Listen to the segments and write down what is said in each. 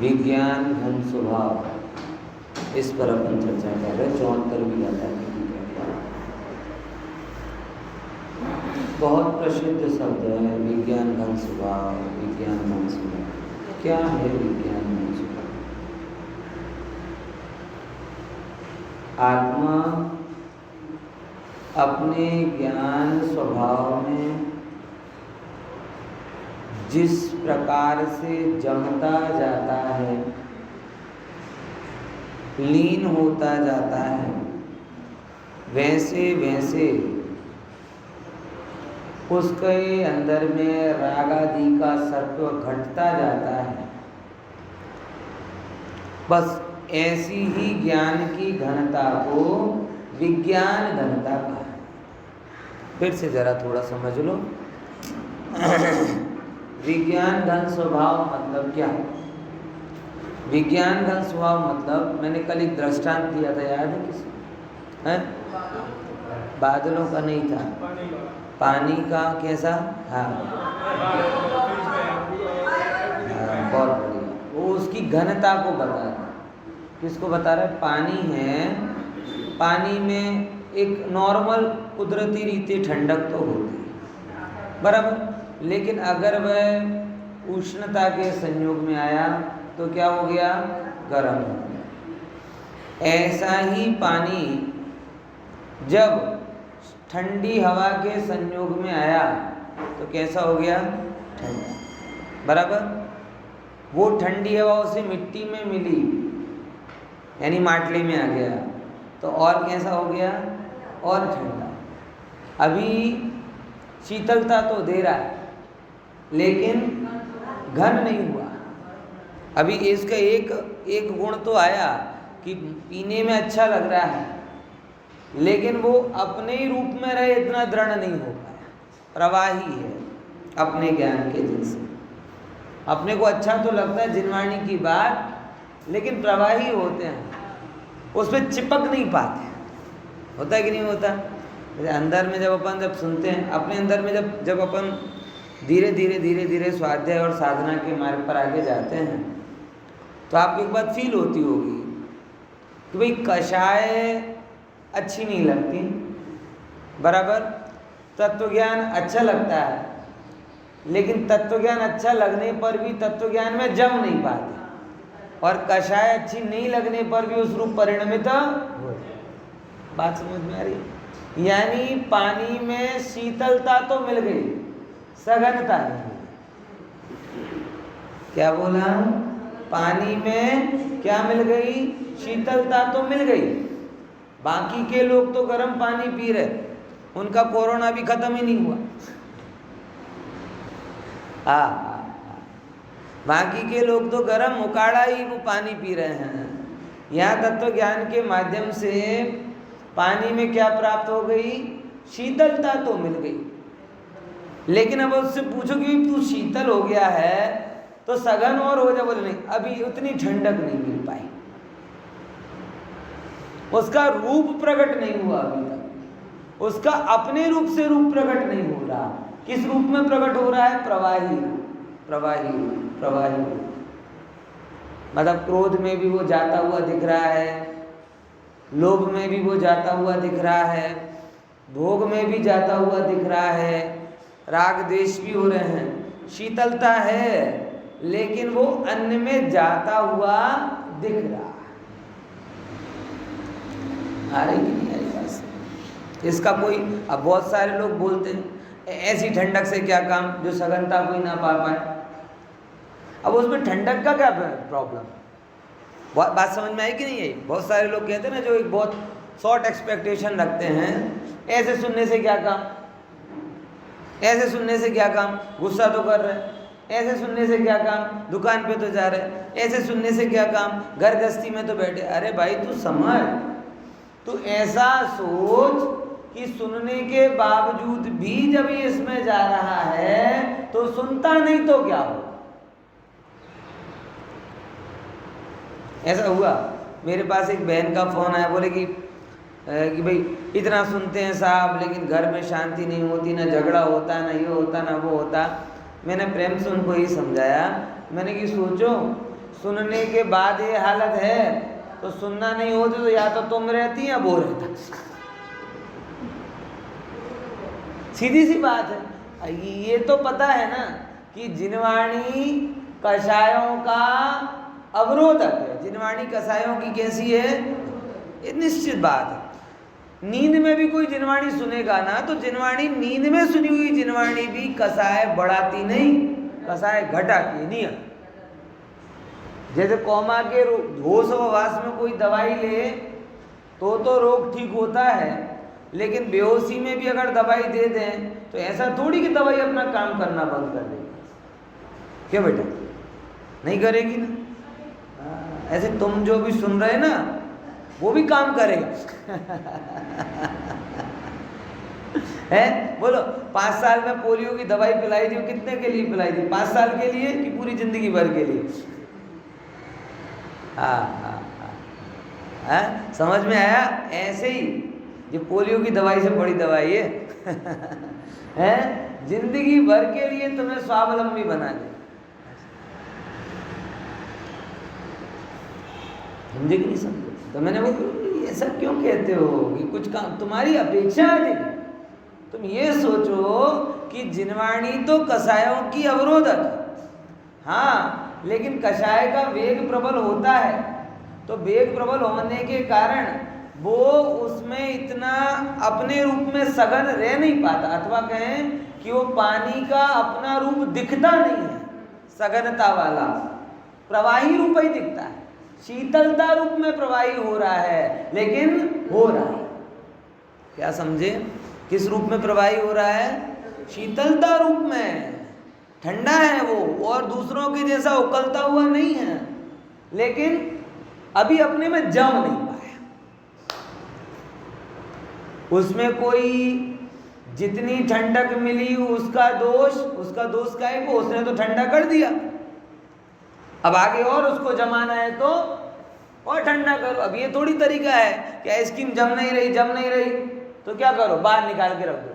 विज्ञान घन स्वभाव, इस पर अपन चर्चा कर रहे। 74वीं अध्याय की बहुत प्रसिद्ध शब्द है विज्ञान घन स्वभाव। विज्ञान घन स्वभाव क्या है? विज्ञान घन स्वभाव आत्मा अपने ज्ञान स्वभाव में जिस प्रकार से जमता जाता है, लीन होता जाता है, वैसे वैसे उसके अंदर में राग आदि का सत्व घटता जाता है। बस ऐसी ही ज्ञान की घनता को विज्ञान घनता कहा। फिर से जरा थोड़ा समझ लो। विज्ञान घन स्वभाव मतलब क्या? विज्ञान घन स्वभाव मतलब, मैंने कल एक दृष्टांत दिया था, याद है किसी? है? बादलों का नहीं था, पानी का। कैसा? हाँ, बहुत बढ़िया। वो उसकी घनता को बता रहा है। किसको बता रहा है? पानी है, पानी में एक नॉर्मल कुदरती रीति ठंडक तो होती है, बराबर। लेकिन अगर वह उष्णता के संयोग में आया तो क्या हो गया? गर्म हो गया। ऐसा ही पानी जब ठंडी हवा के संयोग में आया तो कैसा हो गया? ठंडा, बराबर। वो ठंडी हवा उसे मिट्टी में मिली, यानी माटली में आ गया, तो और कैसा हो गया? और ठंडा। अभी शीतलता तो दे रहा है लेकिन घन नहीं हुआ। अभी इसका एक गुण तो आया कि पीने में अच्छा लग रहा है, लेकिन वो अपने ही रूप में रहे इतना दृढ़ नहीं हो पाया। प्रवाही है अपने ज्ञान के जैसे। अपने को अच्छा तो लगता है जिनवाणी की बात, लेकिन प्रवाही होते हैं, उस पर चिपक नहीं पाते। होता है कि नहीं होता? जैसे अंदर में जब सुनते हैं, अपने अंदर में जब अपन धीरे धीरे स्वाध्याय और साधना के मार्ग पर आगे जाते हैं तो आपको एक बात फील होती होगी कि भाई कषाय अच्छी नहीं लगती, बराबर। तत्वज्ञान अच्छा लगता है, लेकिन तत्वज्ञान अच्छा लगने पर भी तत्वज्ञान में जम नहीं पाते, और कषाय अच्छी नहीं लगने पर भी उस रूप परिणमित हो। बात समझ में आ रही है? यानी पानी में शीतलता तो मिल गई, सघनता नहीं। क्या बोला? पानी में क्या मिल गई? शीतलता तो मिल गई। बाकी के लोग तो गर्म पानी पी रहे, उनका कोरोना भी खत्म ही नहीं हुआ। बाकी के लोग तो गर्म उकाड़ा ही वो पानी पी रहे हैं। यहाँ तत्व ज्ञान के माध्यम से पानी में क्या प्राप्त हो गई? शीतलता तो मिल गई। लेकिन अब उससे पूछो कि तू शीतल हो गया है तो सघन और हो जा, बोले नहीं, अभी उतनी ठंडक नहीं मिल पाई, उसका रूप प्रकट नहीं हुआ अभी तक, उसका अपने रूप से रूप प्रकट नहीं हो रहा। किस रूप में प्रकट हो रहा है? प्रवाही प्रवाही प्रवाही। मतलब क्रोध में भी वो जाता हुआ दिख रहा है, लोभ में भी वो जाता हुआ दिख रहा है, भोग में भी जाता हुआ दिख रहा है, राग द्वेष भी हो रहे हैं। शीतलता है लेकिन वो अन्य में जाता हुआ दिख रहा है। आ रही कि नहीं आ रही बात? इसका कोई, अब बहुत सारे लोग बोलते हैं ऐसी ठंडक से क्या काम जो सघनता कोई ना पा पाए। अब उसमें ठंडक का क्या प्रॉब्लम? बात समझ में आई कि नहीं आई? बहुत सारे लोग कहते हैं ना, जो एक बहुत शॉर्ट एक्सपेक्टेशन रखते हैं, ऐसे सुनने से क्या काम, ऐसे सुनने से क्या काम, गुस्सा तो कर रहे हैं, ऐसे सुनने से क्या काम, दुकान पे तो जा रहे हैं, ऐसे सुनने से क्या काम, घर गृहस्थी में तो बैठे। अरे भाई तू समझ, तू ऐसा सोच कि सुनने के बावजूद भी जब ये इसमें जा रहा है तो सुनता नहीं तो क्या हो। ऐसा हुआ, मेरे पास एक बहन का फोन आया, बोले कि भाई इतना सुनते हैं साहब, लेकिन घर में शांति नहीं होती, ना झगड़ा होता, ना ये होता ना वो होता। मैंने प्रेम से उनको ही समझाया, मैंने कि सोचो सुनने के बाद ये हालत है तो सुनना नहीं होती तो या तो तुम रहती या वो रहता। सीधी सी बात है। ये तो पता है ना कि जिनवाणी कषायों का अवरोधक है। जिनवाणी कषायों की कैसी है? ये निश्चित बात है। नींद में भी कोई जिनवाणी सुनेगा ना तो जिनवाणी, नींद में सुनी हुई जिनवाणी भी कषाय बढ़ाती नहीं, कषाय घटाती है। नियम जैसे कोमा के होश अवस्था में कोई दवाई ले तो रोग ठीक होता है, लेकिन बेहोशी में भी अगर दवाई दे दें तो ऐसा थोड़ी कि दवाई अपना काम करना बंद कर देगी। क्या बेटा? नहीं करेगी ना। ऐसे तुम जो भी सुन रहे ना वो भी काम करेगा। है? बोलो 5 साल में पोलियो की दवाई पिलाई थी, कितने के लिए पिलाई थी? 5 साल के लिए कि पूरी जिंदगी भर के लिए? हाँ, समझ में आया? ऐसे ही ये पोलियो की दवाई से बड़ी दवाई है जिंदगी भर के लिए तुम्हें स्वावलंबी बना दे। समझे कि नहीं समझे? तो मैंने वो ऐसा क्यों कहते हो कि कुछ काम तुम्हारी अपेक्षा है। तुम ये सोचो कि जिनवाणी तो कषायों की अवरोधक, हाँ, लेकिन कषाय का वेग प्रबल होता है, तो वेग प्रबल होने के कारण वो उसमें इतना अपने रूप में सघन रह नहीं पाता, अथवा कहें कि वो पानी का अपना रूप दिखता नहीं है, सघनता वाला प्रवाही रूप ही दिखता है। शीतलता रूप में प्रवाही हो रहा है, लेकिन हो रहा है। क्या समझे? किस रूप में प्रवाही हो रहा है? शीतलता रूप में। ठंडा है वो और दूसरों के जैसा उकलता हुआ नहीं है, लेकिन अभी अपने में जम नहीं पाया। उसमें कोई जितनी ठंडक मिली उसका दोष का है, उसने तो ठंडा कर दिया। अब आगे और उसको जमाना है तो और ठंडा करो। अब ये थोड़ी तरीका है कि आइसक्रीम जम नहीं रही तो क्या करो? बाहर निकाल के रख दो।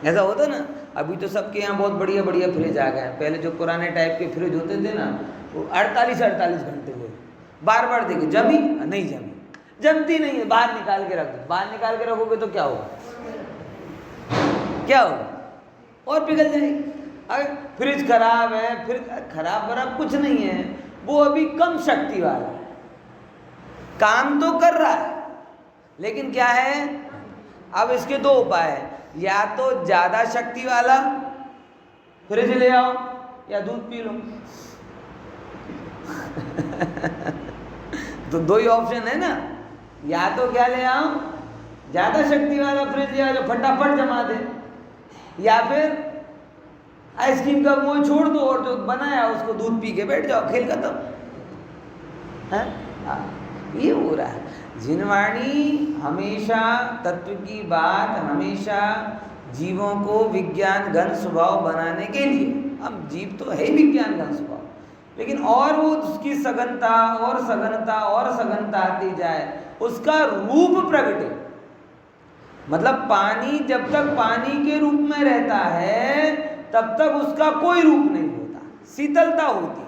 ऐसा होता ना। अभी तो सबके यहाँ बहुत बढ़िया बढ़िया फ्रिज आ गए हैं। पहले जो पुराने टाइप के फ्रिज होते थे ना वो 48 घंटे हुए, बार बार देखे जमी नहीं जमती नहीं है, बाहर निकाल के रख दो। बाहर निकाल के रखोगे तो क्या होगा? और पिघल जाएगी। अगर फ्रिज खराब है, फिर खराब कुछ नहीं है, वो अभी कम शक्ति वाला है, काम तो कर रहा है, लेकिन क्या है? अब इसके 2 उपाय है, या तो ज्यादा शक्ति वाला फ्रिज ले आओ या दूध पी लो। तो 2 ही ऑप्शन है ना, या तो क्या ले आओ? ज्यादा शक्ति वाला फ्रिज ले आओ जो फटाफट जमा दे, या फिर आइसक्रीम का मुंह छोड़ दो और जो बनाया उसको दूध पी के बैठ जाओ, खेल खत्म। ये हो रहा है। जिनवाणी हमेशा तत्व की बात, हमेशा जीवों को विज्ञान घन स्वभाव बनाने के लिए, अब जीव तो है विज्ञान घन स्वभाव, लेकिन और वो उसकी सघनता और सघनता आती जाए, उसका रूप प्रगटे। मतलब पानी जब तक पानी के रूप में रहता है तब तक उसका कोई रूप नहीं होता, शीतलता होती है।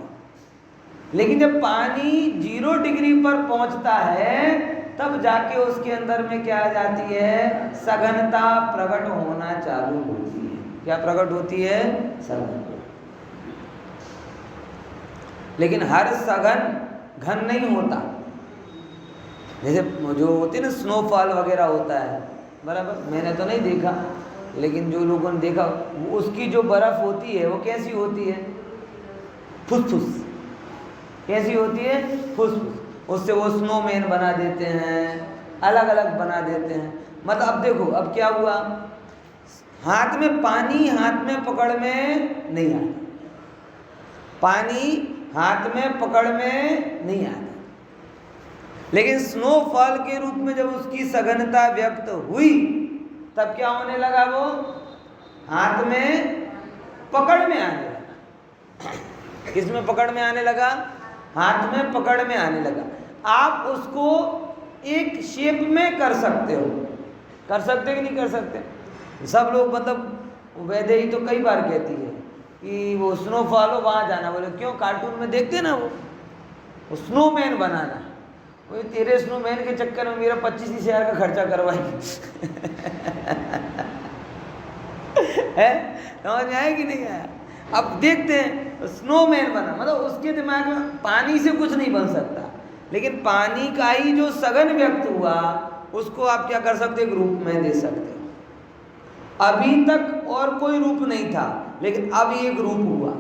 लेकिन जब पानी 0 डिग्री पर पहुंचता है तब जाके उसके अंदर में क्या आ जाती है? सघनता प्रकट होना चालू होती है। क्या प्रकट होती है? सघनता। लेकिन हर सघन घन नहीं होता। जैसे जो होती है ना स्नोफॉल वगैरह होता है, बराबर, मैंने तो नहीं देखा, लेकिन जो लोगों ने देखा उसकी जो बर्फ होती है वो कैसी होती है? फुसफुस। कैसी होती है? फुसफुस। उससे वो स्नोमैन बना देते हैं, अलग अलग बना देते हैं। मतलब अब देखो, अब क्या हुआ? हाथ में पानी हाथ में पकड़ में नहीं आता, पानी हाथ में पकड़ में नहीं आता, लेकिन स्नोफॉल के रूप में जब उसकी सघनता व्यक्त हुई तब क्या होने लगा? वो हाथ में पकड़ में आने लगा। किस में पकड़ में आने लगा? हाथ में पकड़ में आने लगा। आप उसको एक शेप में कर सकते हो, कर सकते कि नहीं कर सकते? सब लोग, मतलब वैदेही तो कई बार कहती है कि वो स्नोफॉल हो वहाँ जाना। बोले क्यों? कार्टून में देखते ना वो स्नोमैन बनाना। वो तेरे स्नोमैन के चक्कर में मेरा 25,000 का खर्चा करवाएंगे। है, समझ में आया कि नहीं आया? अब देखते हैं स्नोमैन बना, मतलब उसके दिमाग में पानी से कुछ नहीं बन सकता, लेकिन पानी का ही जो सघन व्यक्त हुआ उसको आप क्या कर सकते, एक रूप में दे सकते हो। अभी तक और कोई रूप नहीं था, लेकिन अब एक रूप हुआ,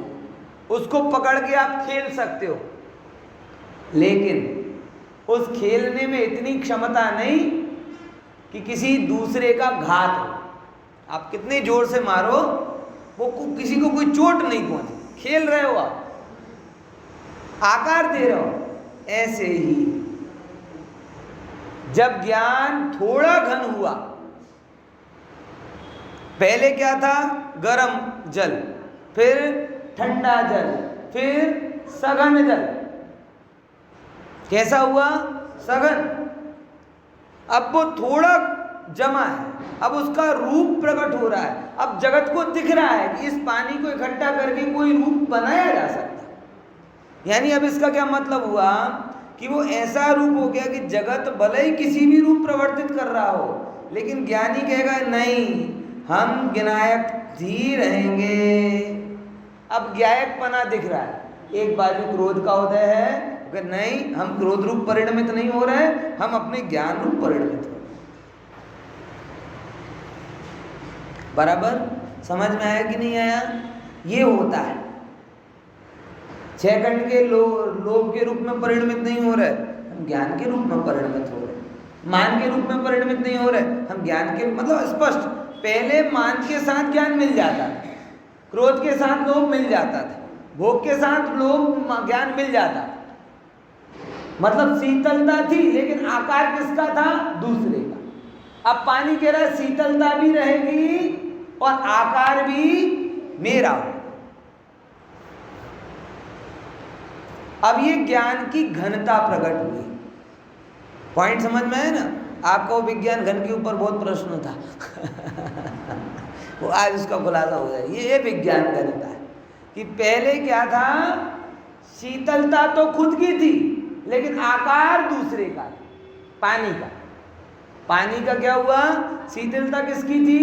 उसको पकड़ के आप खेल सकते हो, लेकिन उस खेलने में इतनी क्षमता नहीं कि किसी दूसरे का घात हो। आप कितने जोर से मारो वो किसी को कोई चोट नहीं पहुंचे, खेल रहे हो आप, आकार दे रहे हो। ऐसे ही जब ज्ञान थोड़ा घन हुआ, पहले क्या था, गर्म जल, फिर ठंडा जल, फिर सघन जल। कैसा हुआ? सघन। अब वो थोड़ा जमा है, अब उसका रूप प्रकट हो रहा है। अब जगत को दिख रहा है कि इस पानी को इकट्ठा करके कोई रूप बनाया जा सकता है। यानी अब इसका क्या मतलब हुआ कि वो ऐसा रूप हो गया कि जगत भले ही किसी भी रूप प्रवर्तित कर रहा हो, लेकिन ज्ञानी कहेगा नहीं, हम ज्ञायक ही रहेंगे। अब ज्ञायकपना दिख रहा है। एक बाजू क्रोध का उदय है, अगर नहीं, हम क्रोध रूप परिणमित नहीं हो रहे, हम अपने ज्ञान रूप परिणमित हो। बराबर समझ में आया कि नहीं आया? ये होता है। 6 खंड के लोभ के रूप में परिणमित नहीं हो रहे, हम ज्ञान के रूप में परिणमित हो रहे। मान के रूप में परिणमित नहीं हो रहे, हम ज्ञान के, मतलब स्पष्ट, पहले मान के साथ ज्ञान मिल जाता था, क्रोध के साथ लोभ मिल जाता था, भोग के साथ लोभ ज्ञान मिल जाता था। मतलब शीतलता थी, लेकिन आकार किसका था? दूसरे का। अब पानी कह रहा है शीतलता भी रहेगी और आकार भी मेरा हो। अब ये ज्ञान की घनता प्रकट हुई। पॉइंट समझ में है ना? आपका वो विज्ञान घन के ऊपर बहुत प्रश्न था। वो आज उसका खुलासा हो जाए। ये विज्ञान घनता है कि पहले क्या था, शीतलता तो खुद की थी, लेकिन आकार दूसरे का था, पानी का। पानी का क्या हुआ? शीतलता किसकी थी?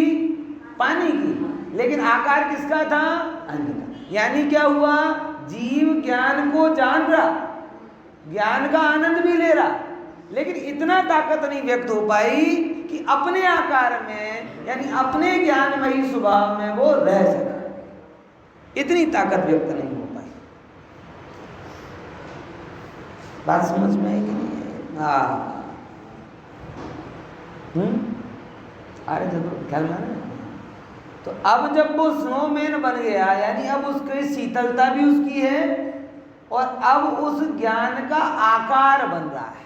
पानी की, लेकिन आकार किसका था? अन्य का। यानी क्या हुआ? जीव ज्ञान को जान रहा, ज्ञान का आनंद भी ले रहा, लेकिन इतना ताकत नहीं व्यक्त हो पाई कि अपने आकार में, यानी अपने ज्ञानमयी स्वभाव में वो रह सका। इतनी ताकत व्यक्त नहीं हो पाई। बात समझ में आई कि नहीं है? हाँ, अरे जरूर ख्याल में। तो अब जब वो स्नोमैन बन गया, यानी अब उसकी शीतलता भी उसकी है, और अब उस ज्ञान का आकार बन रहा है।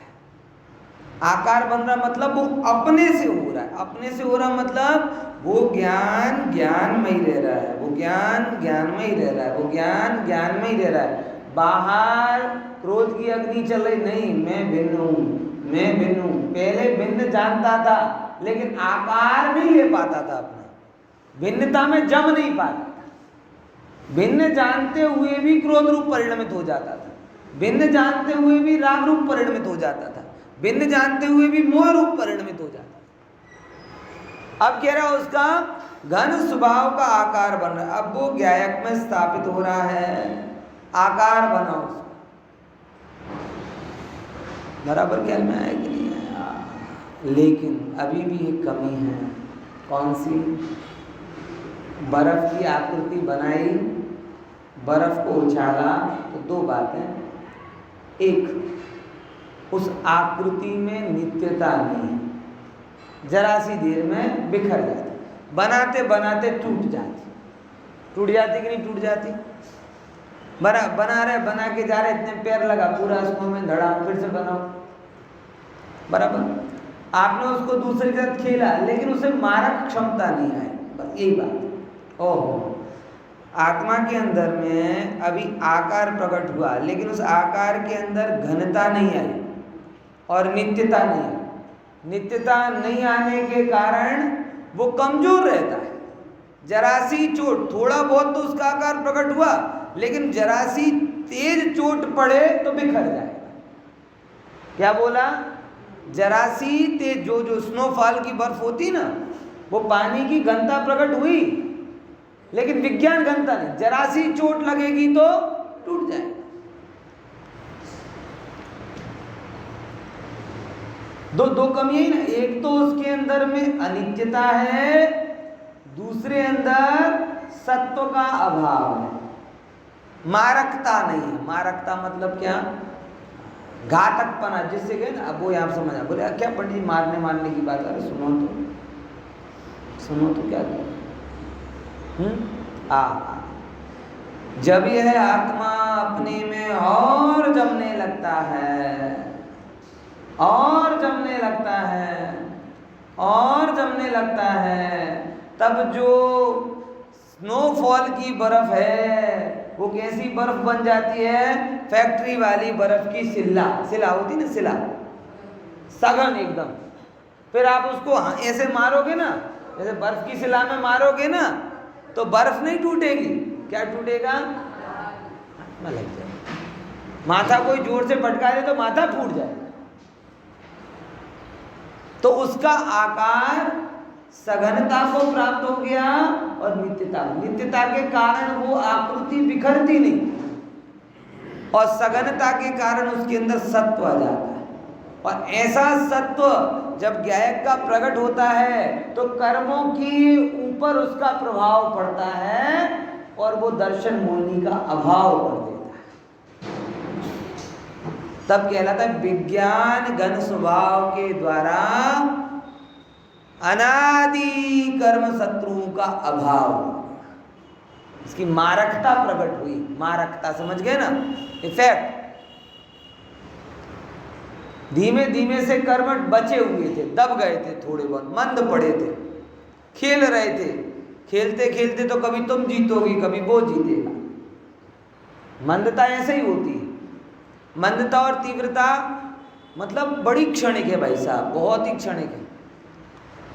आकार बन रहा मतलब वो अपने से हो रहा है। अपने से हो रहा मतलब वो ज्ञान ज्ञान में ही रह रहा है, वो ज्ञान ज्ञान में ही रह रहा है, वो ज्ञान ज्ञान में ही रह रहा है। बाहर क्रोध की अग्नि चल रही, नहीं मैं भिन्न हूँ, मैं भिन्न हूँ। पहले भिन्न जानता था, लेकिन आकार नहीं ले पाता था, अपना भिन्नता में जम नहीं पाता था। भिन्न जानते हुए भी क्रोध रूप परिणमित हो जाता था, भिन्न जानते हुए भी राग रूप परिणमित हो जाता था, भिन्न जानते हुए भी मोह रूप परिणमित हो जाता था। अब कह रहा उसका घन स्वभाव का आकार बन रहा है। अब वो ज्ञायक में स्थापित हो रहा है, आकार बना उसका। बराबर ख्याल में आया कि नहीं आया? लेकिन अभी भी एक कमी है। कौन सी? बर्फ की आकृति बनाई, बर्फ को उछाला, तो 2 बातें। एक, उस आकृति में नित्यता नहीं, जरा सी देर में बिखर जाती, बनाते बनाते टूट जाती। टूट जाती कि नहीं टूट जाती? बना रहे, बना के जा रहे, इतने पैर लगा, पूरा उसको में धड़ा, फिर से बनाओ। बराबर आपने उसको दूसरे के साथ खेला, लेकिन उसे मारक क्षमता नहीं आई। बस यही बात। ओहो, आत्मा के अंदर में अभी आकार प्रकट हुआ, लेकिन उस आकार के अंदर घनता नहीं आई और नित्यता नहीं आई। नित्यता नहीं आने के कारण वो कमजोर रहता है। जरा सी चोट, थोड़ा बहुत तो उसका आकार प्रकट हुआ, लेकिन जरा सी तेज चोट पड़े तो बिखर जाएगा। क्या बोला? जरा सी तेज, जो स्नोफॉल की बर्फ होती ना, वो पानी की घनता प्रकट हुई, लेकिन विज्ञान घनता नहीं। जरा सी चोट लगेगी तो टूट जाएगा। दो कमी है ना, एक तो उसके अंदर में अनित्यता है, दूसरे अंदर सत्व का अभाव है, मारकता नहीं है। मारकता मतलब क्या? घातकपना, जिससे गए ना। अब वो यहाँ समझा, बोले क्या पंडित जी मारने की बात? अरे सुनो तो क्या जब यह आत्मा अपने में और जमने लगता है, तब जो स्नोफॉल की बर्फ है वो कैसी बर्फ बन जाती है? फैक्ट्री वाली बर्फ की सिला होती ना, सिला सघन एकदम। फिर आप उसको ऐसे मारोगे ना, जैसे बर्फ की सिला में मारोगे ना, तो बर्फ नहीं टूटेगी। क्या टूटेगा? आत्मा लग जाएगा। माथा कोई जोर से पटका दे तो माथा फूट जाए, तो उसका आकार सघनता को प्राप्त हो गया और नित्यता के कारण वो आकृति बिखरती नहीं, और सघनता के कारण उसके अंदर सत्व आ जाता है। और ऐसा सत्व जब ज्ञायक का प्रकट होता है तो कर्मों के ऊपर उसका प्रभाव पड़ता है और वो दर्शन मोहिनी का अभाव कर देता है। तब कहलाता है विज्ञान घन स्वभाव के द्वारा अनादि कर्म शत्रुओं का अभाव, इसकी मारकता प्रकट हुई। मारकता समझ गए ना? इफेक्ट। धीमे धीमे से कर्म बचे हुए थे, दब गए थे, थोड़े बहुत मंद पड़े थे, खेल रहे थे। खेलते खेलते तो कभी तुम जीतोगी, कभी वो जीतेगा। मंदता ऐसे ही होती है। मंदता और तीव्रता मतलब बड़ी क्षणिक है भाई साहब, बहुत ही क्षणिक है।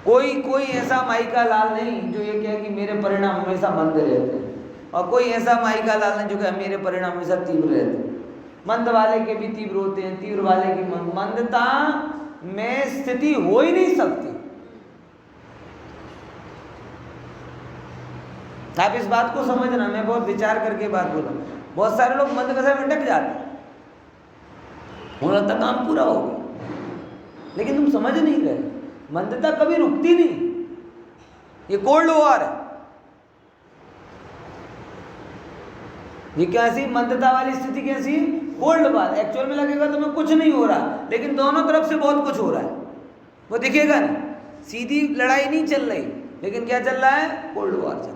कोई ऐसा माई का लाल नहीं जो ये कहे कि मेरे परिणाम हमेशा मंद रहते हैं, और कोई ऐसा माई का लाल नहीं जो कहे मेरे परिणाम हमेशा तीव्र रहते हैं। मंद वाले के भी तीव्र होते हैं, तीव्र वाले की मंदता में स्थिति हो ही नहीं सकती। आप इस बात को समझना, मैं बहुत विचार करके बात बोला। बहुत सारे लोग मंद दशा में अटक जाते हैं, उन्हें लगता काम पूरा हो गया, लेकिन तुम समझ नहीं गए, मंदता कभी रुकती नहीं। ये कोल्ड वॉर है। ये कैसी मंदता वाली स्थिति? कैसी? Cold war. एक्चुअल में लगेगा तुम्हें कुछ नहीं हो रहा, लेकिन दोनों तरफ से बहुत कुछ हो रहा है, वो दिखेगा नहीं। सीधी लड़ाई नहीं चल रही, लेकिन क्या चल रहा है? कोल्ड वॉर चल रहा है।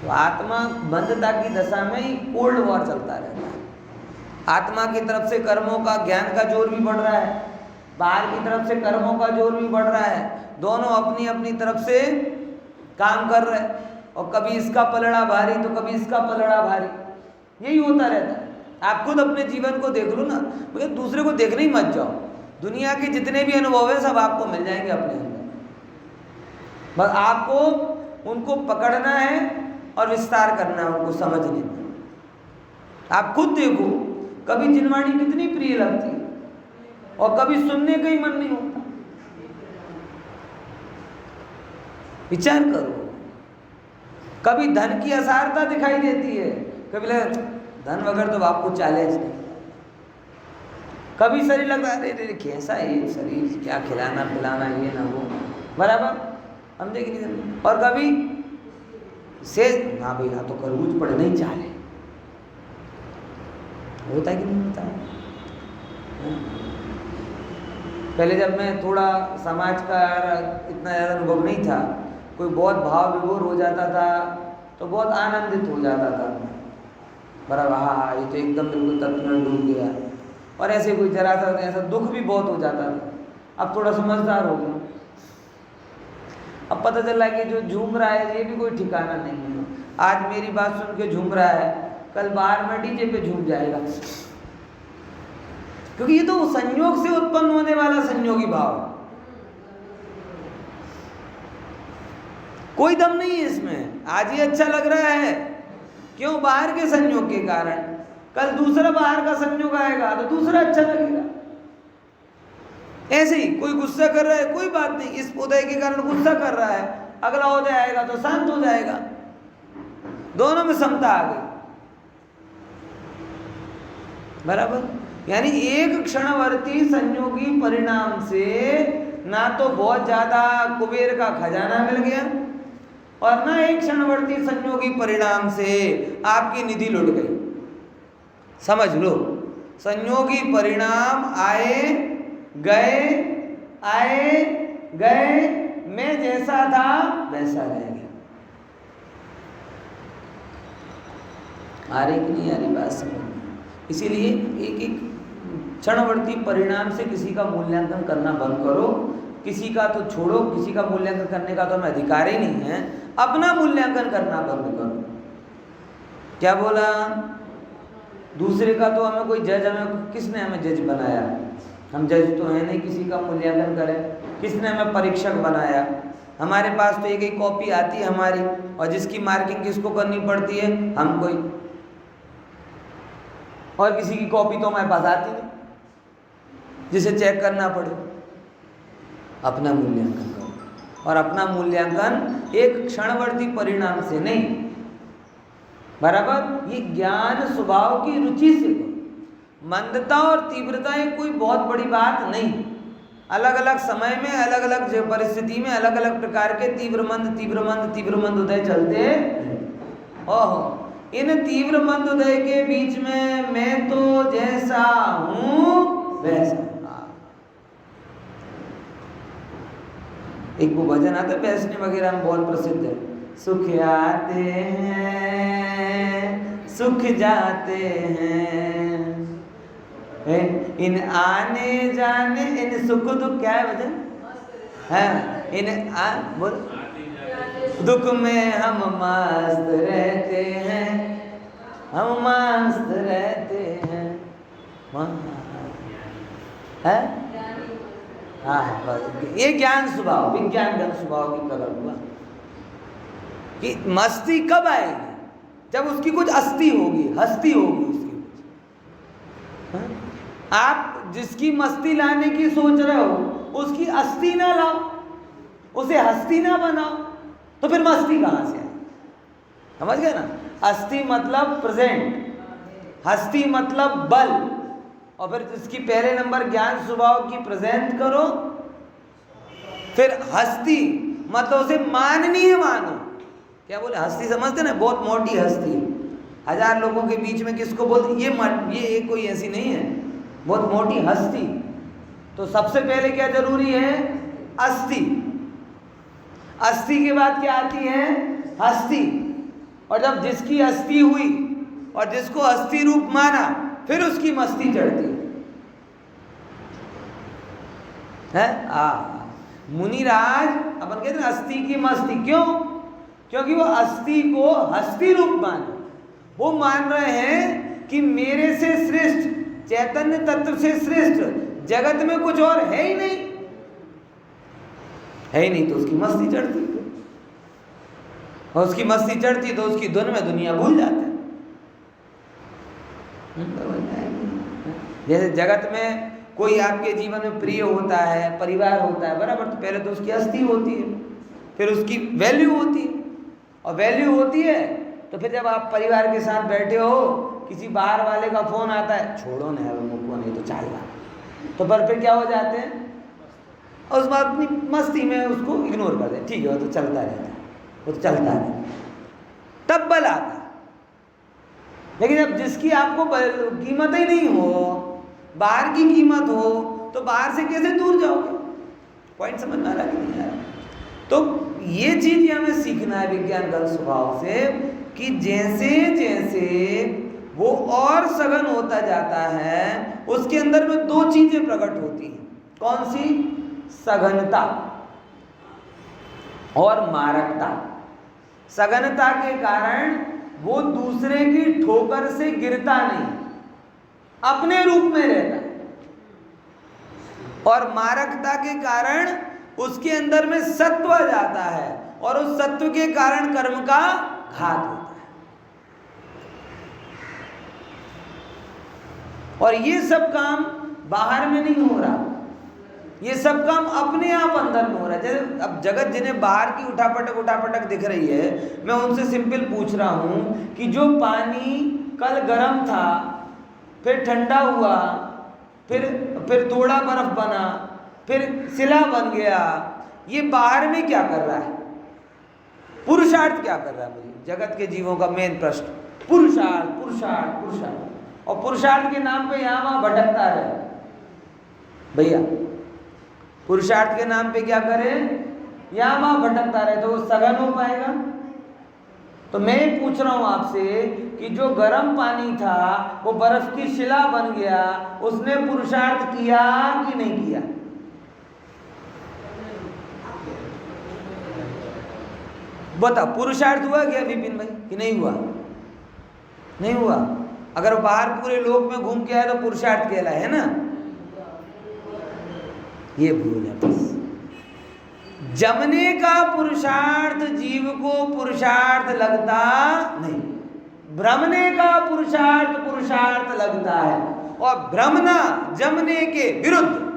तो आत्मा मंदता की दशा में ही कोल्ड वॉर चलता रहता है। आत्मा की तरफ से कर्मों का, ज्ञान का जोर भी बढ़ रहा है, बाहर की तरफ से कर्मों का जोर भी बढ़ रहा है। दोनों अपनी अपनी तरफ से काम कर रहे हैं, और कभी इसका पलड़ा भारी तो कभी इसका पलड़ा भारी, यही होता रहता है। आप खुद अपने जीवन को देख लो ना, मगर दूसरे को देखने ही मत जाओ। दुनिया के जितने भी अनुभव हैं सब आपको मिल जाएंगे अपने अंदर, बस आपको उनको पकड़ना है और विस्तार करना है, उनको समझने में। आप खुद देखो, कभी जिनवाणी कितनी प्रिय लगती है और कभी सुनने का ही मन नहीं होता। विचार करो, कभी धन की असारता दिखाई देती है, कभी लगे धन वगैरह तो आपको चैलेंज नहीं। कभी शरीर लगता है अरे कैसा है शरीर, क्या खिलाना पिलाना, ये ना वो, बराबर हम देख नहीं सकते। और कभी से ना भाई हाँ तो खरबूज पड़े नहीं चाले, होता है कि नहीं होता है? पहले जब मैं थोड़ा समाज का इतना ज़्यादा अनुभव नहीं था, कोई बहुत भाव विभोर हो जाता था तो बहुत आनंदित हो जाता था, बराबर हाँ ये तो एकदम बिल्कुल तत्व में डूब गया। और ऐसे कोई जरा सा ऐसा दुख भी बहुत हो जाता था। अब थोड़ा समझदार हो गया, अब पता चला कि जो झूम रहा है ये भी कोई ठिकाना नहीं है। आज मेरी बात सुन के झूम रहा है, कल बाहर में डीजे पे झूम जाएगा, क्योंकि ये तो संयोग से उत्पन्न होने वाला संयोगी भाव है। कोई दम नहीं है इसमें। आज ही अच्छा लग रहा है, क्यों? बाहर के संयोग के कारण। कल दूसरा बाहर का संयोग आएगा तो दूसरा अच्छा लगेगा। ऐसे ही कोई गुस्सा कर रहा है, कोई बात नहीं, इस उदय के कारण गुस्सा कर रहा है, अगला उदय आएगा तो शांत हो जाएगा। दोनों में समता आ गई, बराबर। यानी एक क्षणवर्ती संयोगी परिणाम से ना तो बहुत ज्यादा कुबेर का खजाना मिल गया, और ना एक क्षणवर्ती संयोगी परिणाम से आपकी निधि लुट गई। समझ लो, संयोगी परिणाम आए गए, आए गए, मैं जैसा था वैसा रह गया। आ रही कि नहीं आ रही बात समझ? इसीलिए एक एक क्षणवर्ती परिणाम से किसी का मूल्यांकन करना बंद करो। किसी का तो छोड़ो, किसी का मूल्यांकन करने का तो हमें अधिकार ही नहीं है। अपना मूल्यांकन करना बंद करो। क्या बोला? दूसरे का तो हमें कोई जज, हमें किसने हमें जज बनाया? हम जज तो है नहीं किसी का मूल्यांकन करें। किसने हमें परीक्षक बनाया? हमारे पास तो एक कॉपी आती है हमारी, और जिसकी मार्किंग किसको करनी पड़ती है? हमको ही। और किसी की कॉपी तो हमारे पास आती नहीं जिसे चेक करना पड़े। अपना मूल्यांकन करो, और अपना मूल्यांकन एक क्षणवर्ती परिणाम से नहीं, बराबर, ये ज्ञान स्वभाव की रुचि से करो। मंदता और तीव्रता ये कोई बहुत बड़ी बात नहीं। अलग अलग समय में, अलग अलग परिस्थिति में अलग अलग प्रकार के तीव्र मंद उदय चलते। ओहो, इन तीव्र मंद उदय के बीच में मैं तो जैसा हूं वैसा। एक वो भजन आता है वैष्णव वगैरह में, बहुत प्रसिद्ध है। सुख आते हैं सुख जाते हैं, इन आने जाने, इन सुख दुख, क्या है भजन? हाँ, इन बोल, दुख में हम मस्त रहते हैं, हम मस्त रहते हैं। है? हाँ, ये ज्ञान स्वभाव, विज्ञान ज्ञान स्वभाव की प्रकट हुआ कि मस्ती कब आएगी? जब उसकी कुछ अस्थि होगी, हस्ती होगी उसकी कुछ। आप जिसकी मस्ती लाने की सोच रहे हो उसकी अस्थि ना लाओ, उसे हस्ती ना बनाओ, तो फिर मस्ती कहां से आए? समझ गए ना? अस्थि मतलब प्रेजेंट, हस्ती मतलब बल, और फिर इसकी पहले नंबर ज्ञान स्वभाव की प्रेजेंट करो। फिर हस्ती मतलब उसे माननीय मानो। क्या बोले? हस्ती समझते ना, बहुत मोटी हस्ती, 1000 लोगों के बीच में किसको बोलते? ये कोई ऐसी नहीं है, बहुत मोटी हस्ती। तो सबसे पहले क्या जरूरी है? अस्थि। अस्थि के बाद क्या आती है? हस्ती। और जब जिसकी अस्थि हुई और जिसको अस्थि रूप माना, फिर उसकी मस्ती चढ़ती है। मुनिराज अपन कहते हैं अस्थि की मस्ती, क्यों? क्योंकि वो अस्थि को हस्ती रूप माने। वो मान रहे हैं कि मेरे से श्रेष्ठ, चैतन्य तत्व से श्रेष्ठ जगत में कुछ और है ही नहीं, है ही नहीं, तो उसकी मस्ती चढ़ती। और उसकी मस्ती चढ़ती तो उसकी धुन में दुनिया भूल जाते। जैसे जगत में कोई आपके जीवन में प्रिय होता है, परिवार होता है, बराबर, तो पहले तो उसकी अस्थि होती है, फिर उसकी वैल्यू होती है, और वैल्यू होती है तो फिर जब आप परिवार के साथ बैठे हो, किसी बाहर वाले का फोन आता है, छोड़ो ना मुझको, नहीं तो चलेगा, तो पर फिर क्या हो जाते हैं? और उस बात अपनी मस्ती में उसको इग्नोर कर दे, ठीक है वो तो चलता रहता है, वो तो चलता है, तब बल आता है। लेकिन जब जिसकी आपको कीमत ही नहीं हो, बाहर की कीमत हो, तो बाहर से कैसे दूर जाओगे? पॉइंट समझ में आ रहा है कि नहीं आ रहा? तो ये चीज हमें सीखना है विज्ञान का स्वभाव से, कि जैसे जैसे वो और सघन होता जाता है, उसके अंदर में 2 चीजें प्रकट होती हैं। कौन सी? सघनता और मारकता। सघनता के कारण वो दूसरे की ठोकर से गिरता नहीं, अपने रूप में रहता है, और मारकता के कारण उसके अंदर में सत्व आ जाता है, और उस सत्व के कारण कर्म का घात होता है। और ये सब काम बाहर में नहीं हो रहा, ये सब काम अपने आप अंदर में हो रहा है। जैसे अब जगत जिन्हें बाहर की उठापटक दिख रही है, मैं उनसे सिंपल पूछ रहा हूं कि जो पानी कल गर्म था, फिर ठंडा हुआ, फिर थोड़ा बर्फ बना, फिर शिला बन गया, ये बाहर में क्या कर रहा है? पुरुषार्थ क्या कर रहा है? मुझे जगत के जीवों का मेन प्रश्न, पुरुषार्थ पुरुषार्थ पुरुषार्थ। और पुरुषार्थ के नाम पे यहां वहां भटकता रहे भैया, पुरुषार्थ के नाम पे क्या करे? यहां वहां भटकता रहे तो वो सघन हो पाएगा? तो मैं पूछ रहा हूं आपसे कि जो गर्म पानी था वो बर्फ की शिला बन गया, उसने पुरुषार्थ किया कि नहीं किया? बता, पुरुषार्थ हुआ क्या विपिन भाई कि नहीं हुआ? नहीं हुआ। अगर बाहर पूरे लोक में घूम के आए तो पुरुषार्थ कहला है ना? ये भूल है बस। जमने का पुरुषार्थ जीव को पुरुषार्थ लगता नहीं, भ्रमने का पुरुषार्थ पुरुषार्थ लगता है। और भ्रमना जमने के विरुद्ध।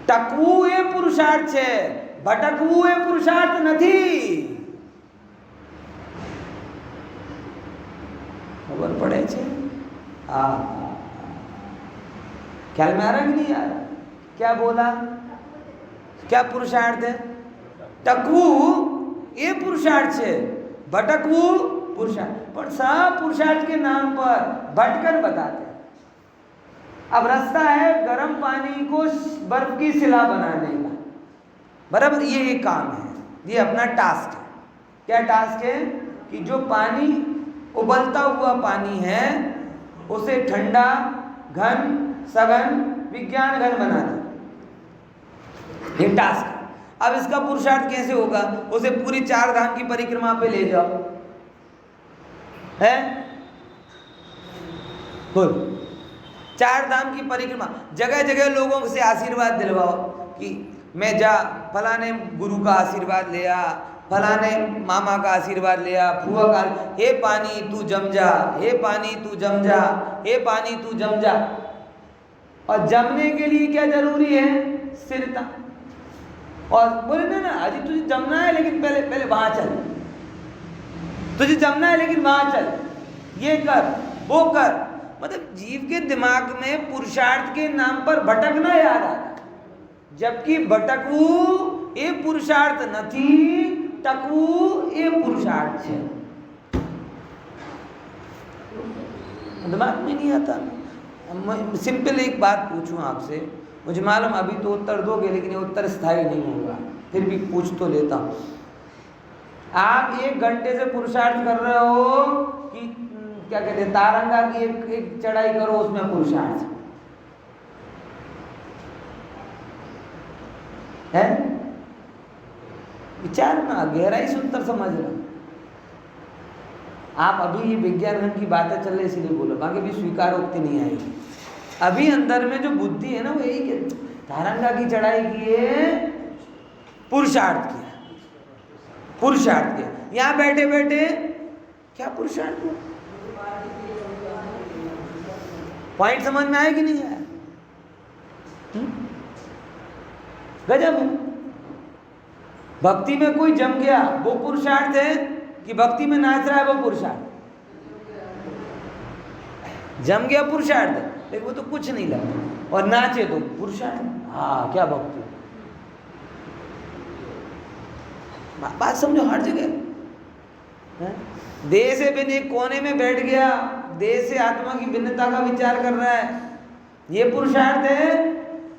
टकवू ए पुरुषार्थ है, भटकवू ए पुरुषार्थ नहीं। खबर पड़े छे? ख्याल में आ रहा कि नहीं यार? क्या बोला? क्या पुरुषार्थ है? टकवू ये पुरुषार्थ है, भटकवू पुरुषार्थ। पर सब पुरुषार्थ के नाम पर भटकन बताते हैं। अब रास्ता है गर्म पानी को बर्फ की शिला बनाने का, बराबर? ये एक काम है, ये अपना टास्क है। क्या टास्क है? कि जो पानी उबलता हुआ पानी है उसे ठंडा, घन, सघन, विज्ञान घन बनाना, ये टास्क है। अब इसका पुरुषार्थ कैसे होगा? उसे पूरी 4 धाम की परिक्रमा पे ले जाओ, है? बोल, 4 धाम की परिक्रमा, जगह जगह लोगों से आशीर्वाद दिलवाओ कि मैं जा फलाने गुरु का आशीर्वाद ले आ, फलाने मामा का आशीर्वाद ले आ, फुआ का, हे पानी तू जम जा, हे पानी तू जम जा, हे पानी तू जम जा। और जमने के लिए क्या जरूरी है? स्थिरता। और बोले ना अजी तुझे जमना है लेकिन पहले वहां चल, तुझे जमना है लेकिन वहां चल, ये कर वो कर। मतलब जीव के दिमाग में पुरुषार्थ के नाम पर भटकना याद आता है, जबकि भटकवू ये पुरुषार्थ नहीं, टकवू ये पुरुषार्थ है। दिमाग में नहीं आता। सिंपल एक बात पूछूं आपसे, मुझे मालूम अभी तो उत्तर दोगे लेकिन ये उत्तर स्थायी नहीं होगा, फिर भी पूछ तो लेता हूं। आप 1 घंटे से पुरुषार्थ कर रहे हो कि क्या कहते हैं, तारंगा की एक चढ़ाई करो, उसमें पुरुषार्थ है? विचार ना, गहराई से उत्तर समझना। आप अभी ये विज्ञान घन की बातें चल रही इसलिए बोलो, बाकी भी स्वीकारोक्ति नहीं आएगी। अभी अंदर में जो बुद्धि है ना वो यही कि तारंगा की चढ़ाई किए, पुरुषार्थ किया, पुरुषार्थ किया। यहां बैठे बैठे क्या पुरुषार्थ हुआ? पॉइंट समझ में आया कि नहीं आया? गजब है। भक्ति में कोई जम गया वो पुरुषार्थ है कि भक्ति में नाच रहा है वो पुरुषार्थ? जम गया पुरुषार्थ है, लेकिन वो तो कुछ नहीं लगता, और नाचे तो पुरुषार्थ। हाँ, क्या भक्ति। बात समझो, हर जगह देह से भिन्न एक कोने में बैठ गया, देह से आत्मा की भिन्नता का विचार कर रहा है, ये पुरुषार्थ है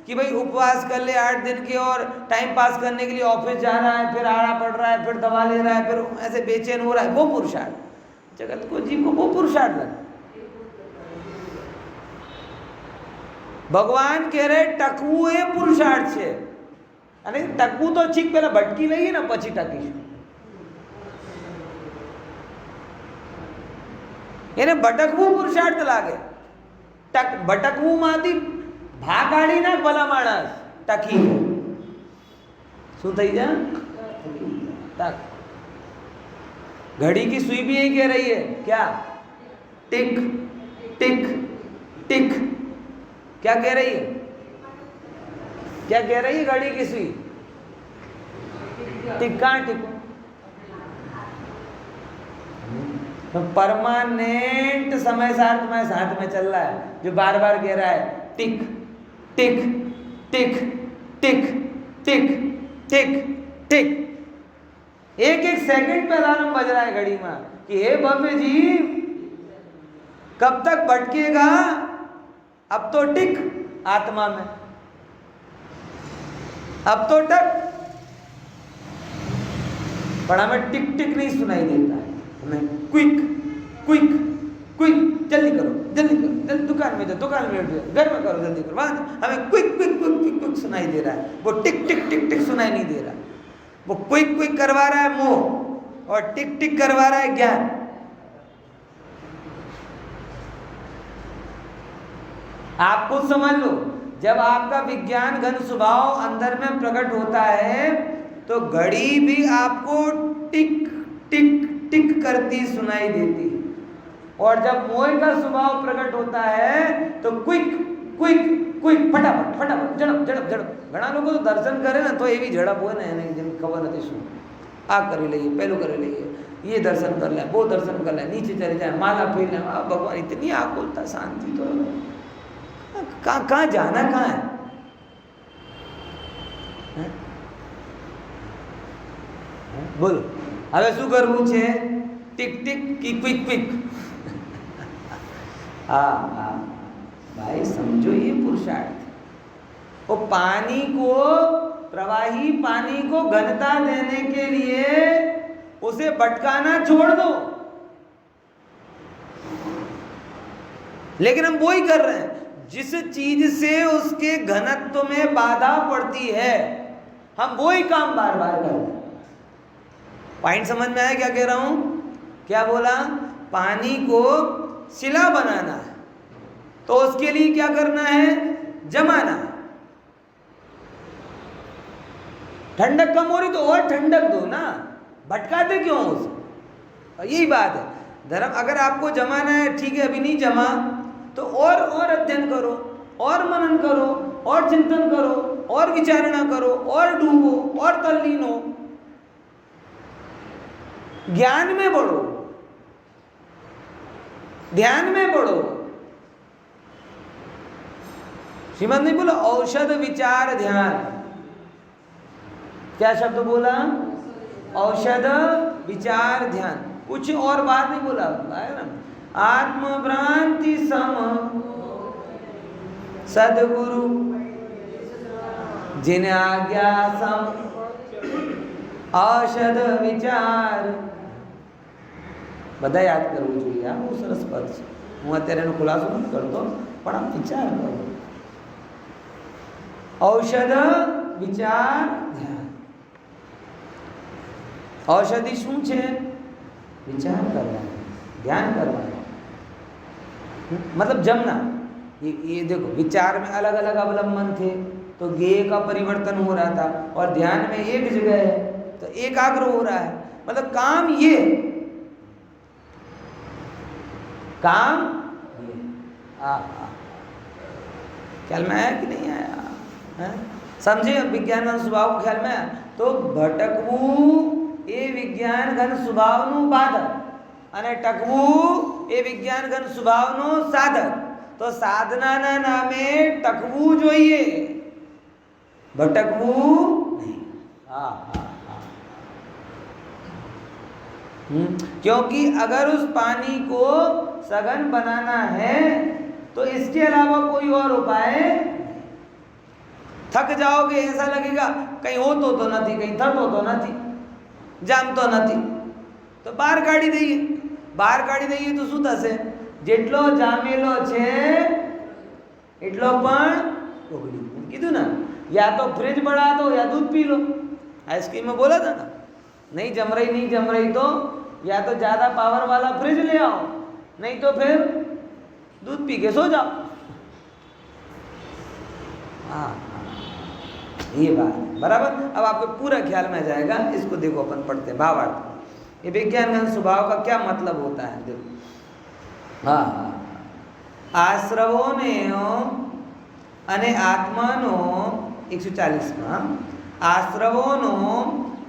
कि भाई उपवास कर ले 8 दिन के और टाइम पास करने के लिए ऑफिस जा रहा है, फिर आड़ा पड़ रहा है, फिर दवा ले रहा है, फिर ऐसे बेचैन हो रहा है, वो पुरुषार्थ। जगत को, जीव को वो पुरुषार्थ लगा। भगवान कह रहे टकवू ए पुरुषार्थ છે, અને ટકવું તો ઠીક પેલા ભટકી લઈએ ને પછી ટકીશું, એને ભટકવું પુરુષાર્થ લાગે। ભટકવુંમાંથી ભાગ કાઢીને ભલા માણસ ટકી શું થઈ જાય टक। घड़ी की सुई भी यही कह रही है क्या? टिक टिक टिक। क्या कह रही है? क्या कह रही है घड़ी की सुई? टिक कहाँ टिको? तो परमानेंट समय साथ में चल रहा है, जो बार बार कह रहा है टिक टिक टिक टिक टिक टिक टिक। एक एक सेकंड पे अलार्म बज रहा है घड़ी में कि हे भव्य जी कब तक भटकेगा? अब तो टिक आत्मा में, अब तो टक। पर हमें टिक टिक नहीं सुनाई देता है, हमें क्विक क्विक क्विक, जल्दी करो जल्दी दुकान में जाओ, दुकान में घर में करो, जल्दी करो, वहां हमें quick quick quick quick quick सुनाई दे रहा है। वो टिक टिक टिक टिक सुनाई नहीं दे रहा। वो क्विक क्विक करवा रहा है मोह और टिक टिक करवा रहा है ज्ञान। आप खुद समझ लो, जब आपका विज्ञान घन स्वभाव अंदर में प्रकट होता है तो घड़ी भी आपको टिक टिक टिक करती सुनाई देती, और जब मोह का स्वभाव प्रकट होता है तो क्विक क्विक क्विक फटाफट फटाफट झड़प झड़प झड़प। घણા લોકો તો દર્શન કરે ને તો એવી ઝડપ હોય ને એને જેમ ખબર નથી શું આ કરી લઈએ, પેલું કરી લઈએ, ये दर्शन कर ले, वो दर्शन कर ले, नीचे चले जाए, माला फेर ले। भगवान इतनी आकुलता शांति तो कहाँ जाना कहाँ है? बोलो હવે શું કરવું છે? टिक टिक की क्विक क्विक। हाँ हाँ भाई समझो ये पुरुषार्थ। वो पानी को, प्रवाही पानी को घनता देने के लिए उसे भटकाना छोड़ दो, लेकिन हम वो ही कर रहे हैं। जिस चीज से उसके घनत्व में बाधा पड़ती है हम वो ही काम बार बार कर रहे हैं। पॉइंट समझ में आया क्या कह रहा हूं? क्या बोला? पानी को शिला बनाना है तो उसके लिए क्या करना है? जमाना है। ठंडक कम हो रही तो और ठंडक दो ना, भटकाते क्यों उसे? यही बात है। धर्म अगर आपको जमाना है, ठीक है, अभी नहीं जमा तो और अध्ययन करो, और मनन करो, और चिंतन करो, और विचारणा करो, और डूबो, और तल्लीन हो, ज्ञान में बढ़ो, ध्यान में बढ़ो। श्रीमद ने बोला औषध विचार ध्यान। क्या शब्द बोला? औषध विचार ध्यान। कुछ और बात नहीं बोला है ना। आत्मभ्रांति सम सदगुरु जिन आज्ञा सम औषध विचार। બધા યાદ કરવું જોઈએ। આ બહુ સરસ પદ છે। હું અત્યારે એનો ખુલાસો નથી કરતો, પણ આમ વિચાર કરો। औषध विचार ध्यान। औषधि શું છે? विचार करना, ध्यान करना, मतलब जमना। ये देखो, विचार में अलग अलग अवलंबन थे तो गेय का परिवर्तन हो रहा था, और ध्यान में एक जगह है तो एकाग्र हो रहा है। मतलब काम ये, काम ये। ख्याल में आया कि नहीं आया? समझे विज्ञान घन स्वभाव को? ख्याल में आया? तो भटकવું એ વિજ્ઞાન ઘન સ્વભાવનું બાધક અને ટકવું એ વિજ્ઞાન ઘન સ્વભાવનો સાધક। તો સાધનાના નામે ટકવું જોઈએ, ભટકવું નહીં। हाँ हाँ हाँ। क्योंकि अगर उस पानी को सघन बनाना है तो इसके अलावा कोई और उपाय। थक जाओगे, ऐसा लगेगा कहीं हो तो नहीं, कहीं थतो तो नहीं, जाम तो नहीं, तो बहार काढ़ी दईए। बहार काढ़ी दईए तो શું થશે? જેટલો જામેલો છે એટલો પણ ઓગળી। કીધું ना, या तो फ्रिज बढ़ा दो या दूध पी लो। आइसक्रीम में बोला था ना, नहीं जम रही तो या तो ज़्यादा पावर वाला फ्रिज ले आओ, नहीं तो फिर दूध पी के सो जाओ। हाँ, ये बात है बराबर। अब आपको पूरा ख्याल में आ जाएगा। इसको देखो अपन पढ़ते हैं भावार्थ। ये विज्ञान घन स्वभाव का क्या मतलब होता है देखो। हाँ, आश्रवो ने अने आत्मानो 140 आश्रवोनो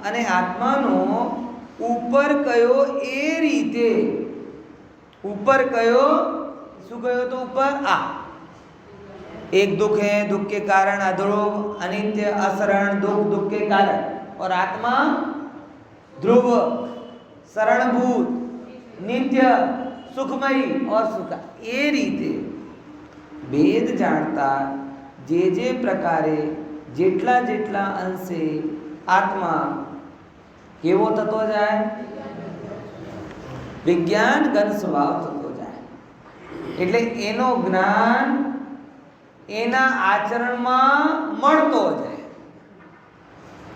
अने आत्मानो ऊपर कयो ए रीते ऊपर कयो शू कयो तो ऊपर आ एक दुख है, दुख के कारण अध्रुव, अनित्य, असरण, दुख, दुख के कारण, और आत्मा ध्रुव, शरणभूत, नित्य, सुखमयी और सुख। ये रीते भेद जाणता जे प्रकारे जेटला जेटला अंशे आत्मा केवो थतो जाए, विज्ञान घन स्वभाव थतो जाए। એટલે એનો જ્ઞાન એના આચરણમાં મળતો જાય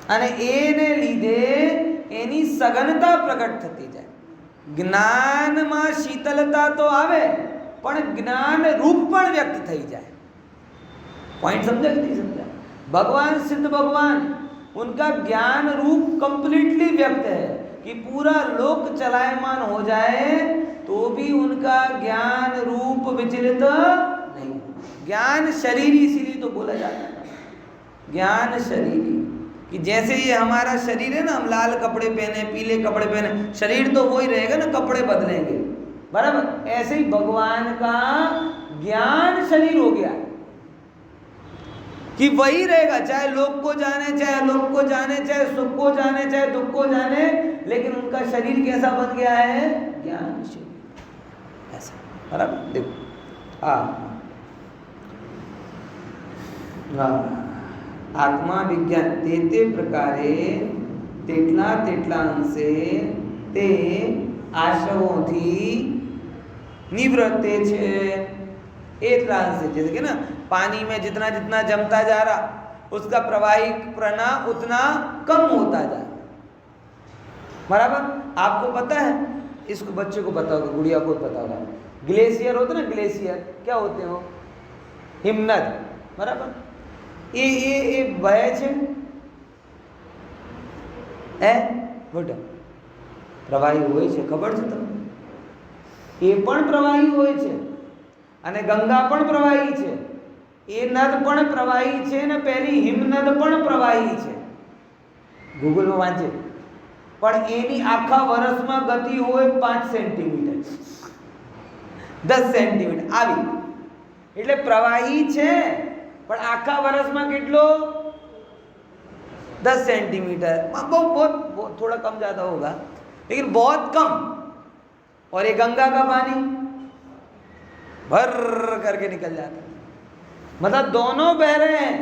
અને એને લીધે એની સઘનતા પ્રગટ થતી જાય। જ્ઞાનમાં શીતલતા તો આવે પણ જ્ઞાન રૂપ પણ વ્યક્ત થઈ જાય। पॉइंट समझा कि नहीं समझा? भगवान सिद्ध भगवान उनका ज्ञान रूप कंप्लीटली व्यक्त है कि पूरा लोक चलायमान हो जाए तो भी उनका ज्ञान रूप विचलित नहीं। ज्ञान शरीरी इसीलिए तो बोला जाता है ज्ञान शरीरी, कि जैसे ये हमारा शरीर है ना, हम लाल कपड़े पहने, पीले कपड़े पहने, शरीर तो वही रहेगा ना, कपड़े बदलेंगे बराबर। ऐसे ही भगवान का ज्ञान शरीर हो गया कि वही रहेगा, चाहे लोक को जाने, चाहे अलोक को जाने, चाहे सुख को जाने, चाहे दुख को जाने, लेकिन उनका शरीर कैसा बन गया है? ज्ञान शरीर ऐसा बराबर। देखो आत्मा विज्ञान ते प्रकारे तेटला तेटला अंशे ते आश्रवोथी निवृत्ते छे। एटला अंशे जैसे कि ना पानी में जितना जितना जमता जा रहा उसका प्रवाहिक प्रवाह उतना कम होता जा रहा बराबर। आपको पता है, इसको बच्चे को पता होगा, गुड़िया को पता होगा, ग्लेशियर होते ना, ग्लेशियर क्या होते हो? हिमनद बराबर। ये बहे छे ए बेटा प्रवाही होय छे, खबर छे તમને? એ પણ પ્રવાહી હોય છે અને ગંગા પણ પ્રવાહી છે, એ નદ પણ પ્રવાહી છે ને પેલી હિમનદ પણ પ્રવાહી છે। ગૂગલમાં વાંચે, પણ એની આખા વર્ષમાં ગતિ હોય 5 સેન્ટીમીટર 10 સેન્ટીમીટર આવી, એટલે પ્રવાહી છે પણ આખા વર્ષમાં કેટલો? 10 सेंटीमीटर। बहुत थोड़ा कम ज़्यादा होगा लेकिन बहुत कम। और ये गंगा का पानी भर करके निकल जाता है, मतलब दोनों बह रहे हैं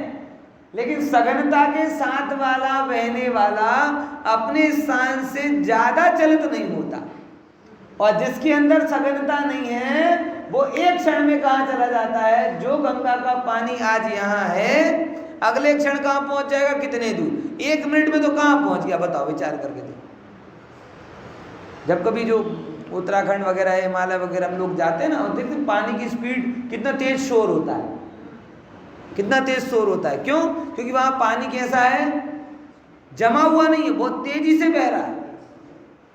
लेकिन सघनता के साथ वाला बहने वाला अपने स्थान से ज़्यादा चलित नहीं होता, और जिसके अंदर सघनता नहीं है वो एक क्षण में कहाँ चला जाता है। जो गंगा का पानी आज यहाँ है अगले क्षण कहाँ पहुँच जाएगा? कितने दूर? 1 मिनट में तो कहाँ पहुँच गया? बताओ, विचार करके देखो। जब कभी जो उत्तराखंड वगैरह हिमालय वगैरह हम लोग जाते हैं ना, और देखते हैं पानी की स्पीड कितना तेज शोर होता है, कितना तेज शोर होता है। क्यों? क्योंकि वहाँ पानी कैसा है? जमा हुआ नहीं है, बहुत तेजी से बह रहा है।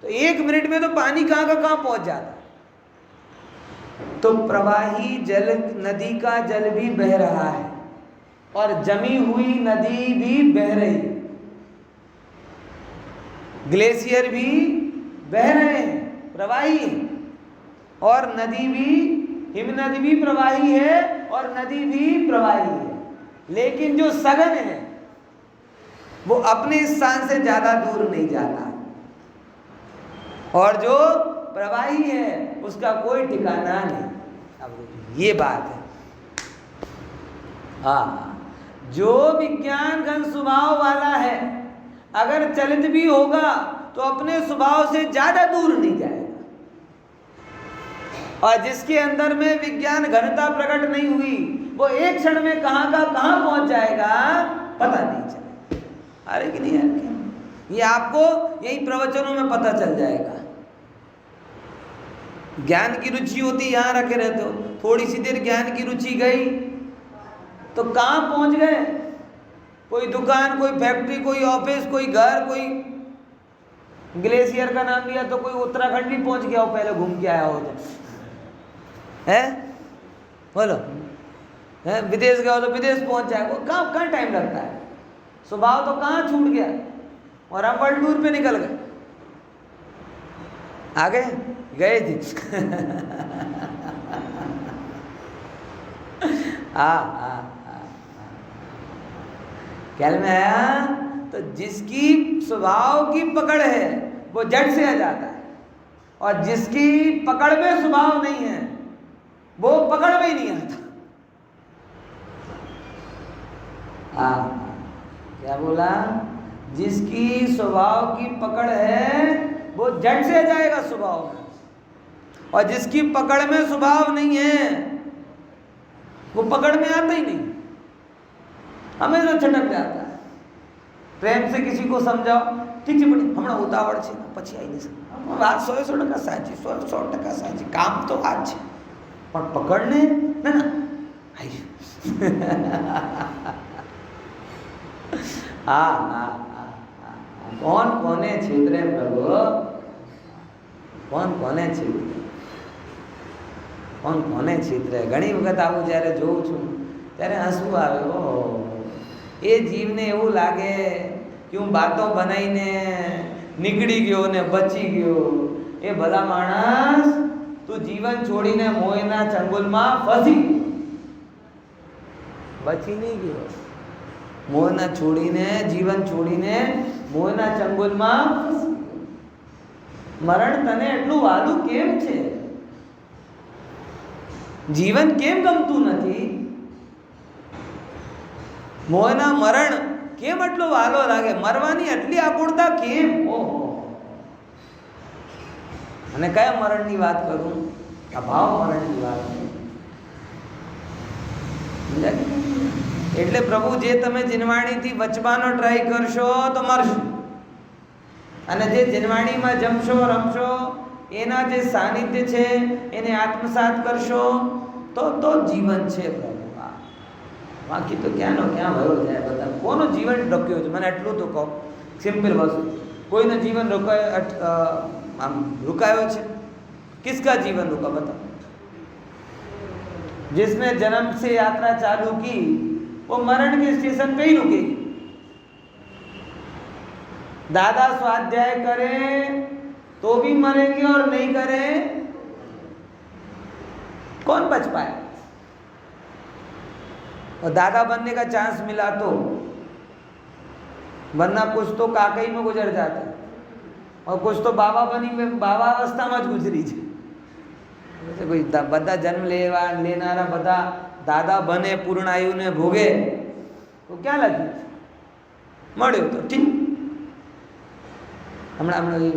तो 1 मिनट में तो पानी कहाँ का कहाँ पहुँच जाता है। तो प्रवाही जल, नदी का जल भी बह रहा है और जमी हुई नदी भी बह रही, ग्लेशियर भी बह रहे हैं, प्रवाही है, और नदी भी, हिमनदी भी प्रवाही है और नदी भी प्रवाही है। लेकिन जो सघन है वो अपने स्थान से ज्यादा दूर नहीं जाता, और जो प्रवाही है उसका कोई ठिकाना नहीं। अब ये बात है। हाँ, जो विज्ञान घन स्वभाव वाला है अगर चलित भी होगा तो अपने स्वभाव से ज्यादा दूर नहीं जाएगा, और जिसके अंदर में विज्ञान घनता प्रकट नहीं हुई वो एक क्षण में कहाँ का कहाँ पहुंच जाएगा पता नहीं चलेगा। अरे कि नहीं यार, ये आपको यही प्रवचनों में पता चल जाएगा। ज्ञान की रुचि होती, यहाँ रखे रहते हो, थोड़ी सी देर ज्ञान की रुचि गई तो कहाँ पहुंच गए? कोई दुकान, कोई फैक्ट्री, कोई ऑफिस, कोई घर, कोई ग्लेशियर का नाम लिया तो कोई उत्तराखंड भी पहुंच गया हो, पहले घूम के आया हो तो, है बोलो, है विदेश गया हो तो विदेश पहुंच जाए। वो कहाँ टाइम लगता है? स्वभाव तो कहाँ छूट गया और हम वर्ल्ड टूर पे निकल गए। आगे गए थे ख्याल में आया? तो जिसकी स्वभाव की पकड़ है वो झट से आ जाता है, और जिसकी पकड़ में स्वभाव नहीं है वो पकड़ में ही नहीं आता। क्या बोला? जिसकी स्वभाव की पकड़ है वो झट से आ जाएगा स्वभाव में, और जिसकी पकड़ में स्वभाव नहीं है वो पकड़ में आता ही नहीं, हमेशा छटक जाता है। प्रेम से किसी को समझाओ, ठीक है बड़ी हमारा उतावड़ છે પછી આવી જશે, વાત 100% સાચી, 100% સાચી, કામ તો આ જ છે, પણ પકડને ના ના આવી कौन कोने छेत्रे प्रभु, कौन कोने छेत्रे, कौन कोने छेत्रे। घणी वखत आવું જ્યારે જોઉં છું ત્યારે હસવું આવે। ઓહો, એ જીવને એવું લાગે કે હું બાતો બનાવીને નીકળી ગયો ને બચી ગયો। એ ભલા માણસ, તું જીવન છોડીને મોહના ચંગુલમાં ફસી, બચી નહીં ગયો। મોહના છોડીને, જીવન છોડીને મોહના ચંગુલમાં ફસી ગયો। મરણ તને એટલું વાલું કેમ છે? જીવન કેમ ગમતું નથી? મોહના મરણ કેમ એટલો વાલો લાગે? મરવાની એટલી આકુળતા કેમ? ઓહો, અને કયા મરણની વાત કરું? આ ભાવ મરણની વાત કરું। એટલે પ્રભુ જે તમે જીનવાણીથી બચવાનો ટ્રાય કરશો તો મરશો, અને જે જીનવાણીમાં જમશો રમશો એના જે સાનિધ્ય છે એને આત્મસાત કરશો તો જીવન છે પ્રભુ। બાકી તો ક્યાંનો ક્યાં ભયો જાય બધા। કોનો જીવન રોક્યો છે? મને એટલું તો કહો, સિમ્પલ વસ્તુ। કોઈનો જીવન આમ रुकायो છે? किसका जीवन रुका बताओ? जिसने जन्म से यात्रा चालू की वो मरण के स्टेशन पे ही रुकेगी। दादा स्वाध्याय करे तो भी मरेंगे और नहीं करे कौन बच पाए? और दादा बनने का चांस मिला तो, वरना कुछ तो काकई में गुजर जाते और कुछ तो बाबा बनी में बाबा अवस्था में ज गुजरी है। जैसे कोई बदा जन्म लेनारा बदा दादा बने पूर्ण आयु ने भोगे तो क्या लगे? मळ्यो तो ठीक। हमारा ये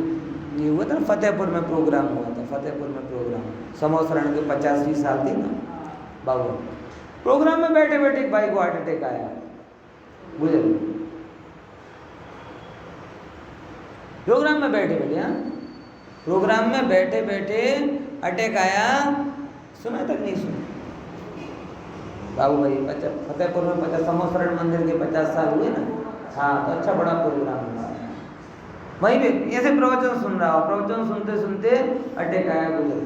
हुआ था ना, फतेहपुर में प्रोग्राम हुआ था। फतेहपुर में प्रोग्राम समोसरण के 50वीं साल थी ना बाबू। प्रोग्राम में बैठे बैठे एक भाई को हार्ट अटैक आया, गुजर। प्रोग्राम में बैठे बैठे, हाँ प्रोग्राम में बैठे बैठे अटैक आया। सुना तक नहीं सुना? बाबू भाई फतेहपुर में 50 समोसरण मंदिर के 50 साल हुए ना। हाँ, तो अच्छा बड़ा प्रोग्राम हुआ। वहीं पे ऐसे प्रवचन सुन रहा हो, प्रवचन सुनते सुनते अटैक आया, गुजर।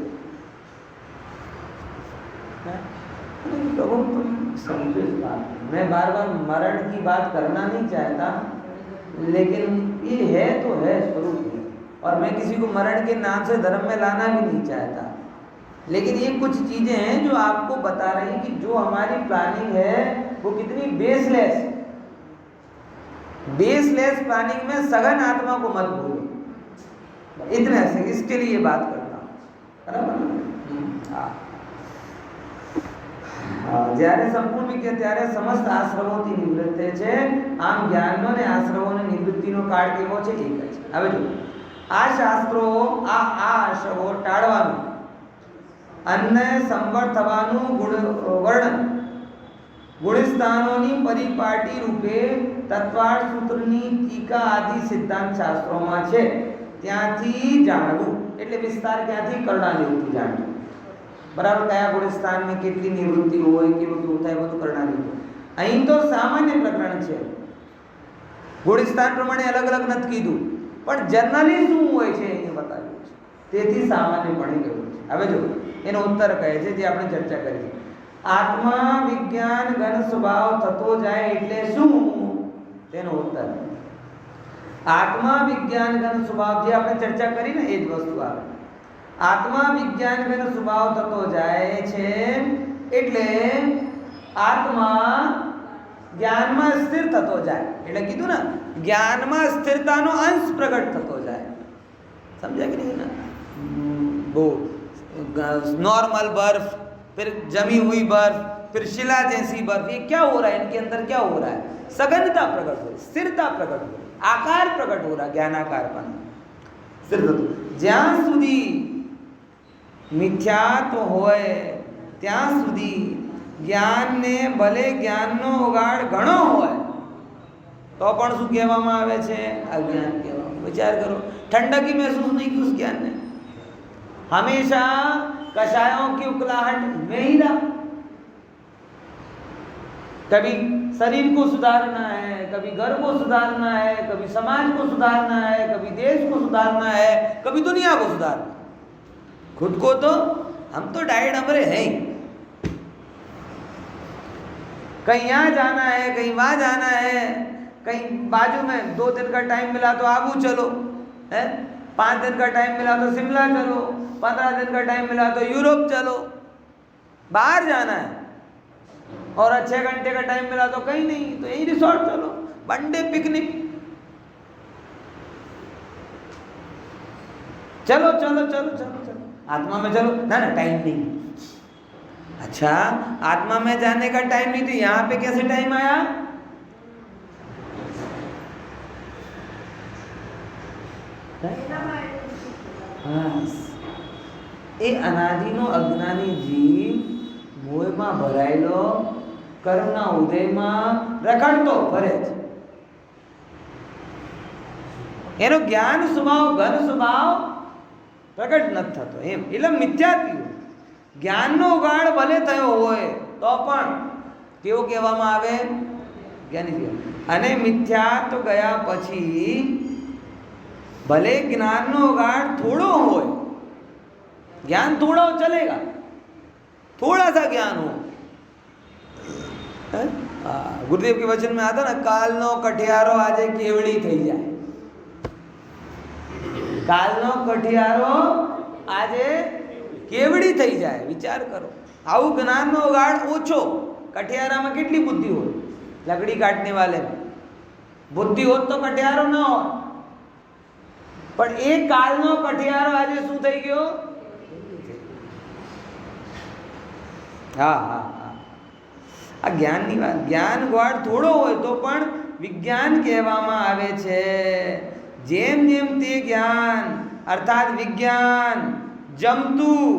लोगों को समझो इस बात। मैं बार बार मरण की बात करना नहीं चाहता, लेकिन ये है तो है स्वरूप है, और मैं किसी को मरण के नाम से धर्म में लाना भी नहीं चाहता। लेकिन ये कुछ चीजें हैं जो आपको बता रही हैं कि जो हमारी प्लानिंग है वो कितनी बेसलेस प्लानिंग में सघन आत्मा को मत भूलो। इतने से इसके लिए बात करता हूँ, बराबर? જ્યારે સંપૂર્ણ વિકે ત્યારે સમસ્ત આશ્રમોથી નિવૃત્ત છે। આમ જ્ઞાનનો ને આશ્રમોની નિવૃત્તિનો કાળ કેવો છે? એક જ। હવે જો આ શાસ્ત્રો આ આશ્રમો ટાળવાનું અને સંવર થવાનું વર્ણન ગુણસ્થાનોની પરિપાટી રૂપે તત્વાર્થ સૂત્રની ટીકા આદિ સિદ્ધાંત શાસ્ત્રોમાં છે, ત્યાંથી જાણવું। એટલે વિસ્તાર ક્યાંથી? કરણાનિવૃત્તિ જાણવું। बराबर? कया गुणस्थान में કેટલી નિવૃત્તિ હોય, કેવું કેવું થાય બધું કરણાનિવૃત્તિ। અહીં તો સામાન્ય પ્રકરણ છે, ગુણ સ્થાન પ્રમાણે અલગ અલગ નથી કીધું, પણ જનરલી શું હોય છે એ બતાવ્યું છે, તેથી સામાન્યપણે કહેવું છે. હવે જો એનો ઉત્તર કહે છે જે આપણે ચર્ચા કરી, આત્મા વિજ્ઞાન ઘન સ્વભાવ થતો જાય એટલે શું? તેનો ઉત્તર આત્મા વિજ્ઞાન ઘન સ્વભાવ, જે આપણે ચર્ચા કરી ને એ જ વસ્તુ આવે. આત્મા વિજ્ઞાન ઘન સ્વભાવ થતો જાય છે એટલે આત્મા જ્ઞાનમાં સ્થિર થતો જાય, એટલે કીધું ને જ્ઞાનમાં સ્થિરતાનો અંશ પ્રગટ થતો જાય. समझा कि नहीं ना? वो नॉर्मल बर्फ, फिर जमी हुई बर्फ, फिर शिला जैसी बर्फ, ये क्या हो रहा है? इनके अंदर क्या हो रहा है? सघनता प्रकट हो रही, स्थिरता प्रकट हो रही, आकार प्रकट हो रहा, ज्ञानाकारपन स्थिर थતું. જ્યાં સુધી મિથ્યાત્વ હોય ત્યાં સુધી જ્ઞાનને ભલે જ્ઞાનનો ઉગાડ ઘણો હોય તો પણ શું કહેવામાં આવે છે? અજ્ઞાન કહેવામાં. વિચાર करो, ठंडक ही महसूस नहीं की उस ज्ञान ने, हमेशा कषायों की उकलाहट में ही रहा. कभी शरीर को सुधारना है, कभी घर को सुधारना है, कभी समाज को सुधारना है, कभी देश को सुधारना है, कभी दुनिया को सुधारना. खुद को तो हम तो डाइट हमारे हैं ही, कहीं यहाँ जाना है, कहीं वहाँ जाना है, कहीं बाजू में 2 दिन का टाइम मिला तो आबू चलो है, 5 दिन का टाइम मिला तो शिमला चलो, 15 दिन का टाइम मिला तो यूरोप चलो, बाहर जाना है. और 6 घंटे का टाइम मिला तो कहीं नहीं, तो यही रिसोर्ट चलो, वनडे पिकनिक, चलो चलो चलो चलो चलो. आत्मा में चलो ना ना, टाइम नहीं. अच्छा, आत्मा में जाने का टाइम नहीं तो यहाँ पे कैसे टाइम आया? એ અનાદિનો અજ્ઞાની જીવ મોહમાં ભરાયેલો કર્મના ઉદયમાં રખડતો ફરે છે. એનો જ્ઞાન સ્વભાવ ઘન સ્વભાવ પ્રગટ નથી થતો એમ, એટલે મિથ્યાત્વ. જ્ઞાનનો ઉગાડ ભલે થયો હોય તો પણ કેવો કહેવામાં આવે? જ્ઞાની જીવ. અને મિથ્યાત્વ ગયા પછી भले ज्ञान नो उगाड़ थोड़ो हो, ज्ञान थोड़ा चलेगा, थोड़ा सा ज्ञान हो. गुरुदेव के वचन में आता ना, काल नो कठियारो आजे केवड़ी थई जाए. काल नो कठियारो आजे केवड़ी थई जाए. विचार करो, आउ ज्ञान नो उगाड़ ओछो, कठियारा में केटली बुद्धि हो, लकड़ी काटने वाले में बुद्धि हो तो कठियारो ना हो, પણ એ કાળનો કઠિયારો આજે શું થઈ ગયો? હા હા હા, આ જ્ઞાનની વાત. જ્ઞાન ગ્વાડ થોડો હોય તો પણ વિજ્ઞાન કહેવામાં આવે છે. જેમ જેમ તે જ્ઞાન અર્થાત વિજ્ઞાન જમતું,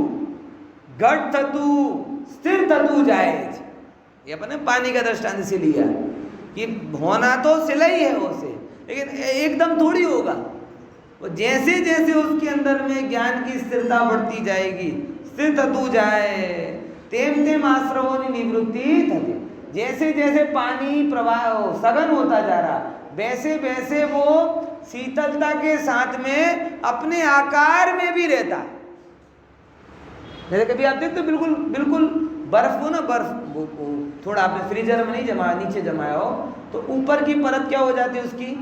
ઘટ થતું, स्थिर થતું જાય છે. ये अपने पानी का दृष्टांत से लिया कि होना तो सिलाई है उसे, लेकिन एकदम थोड़ी होगा. जैसे जैसे उसके अंदर में ज्ञान की स्थिरता बढ़ती जाएगी, स्थिर थतू जाए, तेम तेम आश्रवों की निवृत्ति थती. जैसे जैसे पानी प्रवाह सघन होता जा रहा, वैसे वैसे वो शीतलता के साथ में अपने आकार में भी रहता. जैसे कभी आप देखते हो बिल्कुल बिल्कुल बर्फ को ना, बर्फ थोड़ा आपने फ्रीजर में नहीं जमाया, नीचे जमाया हो तो ऊपर की परत क्या हो जाती है उसकी?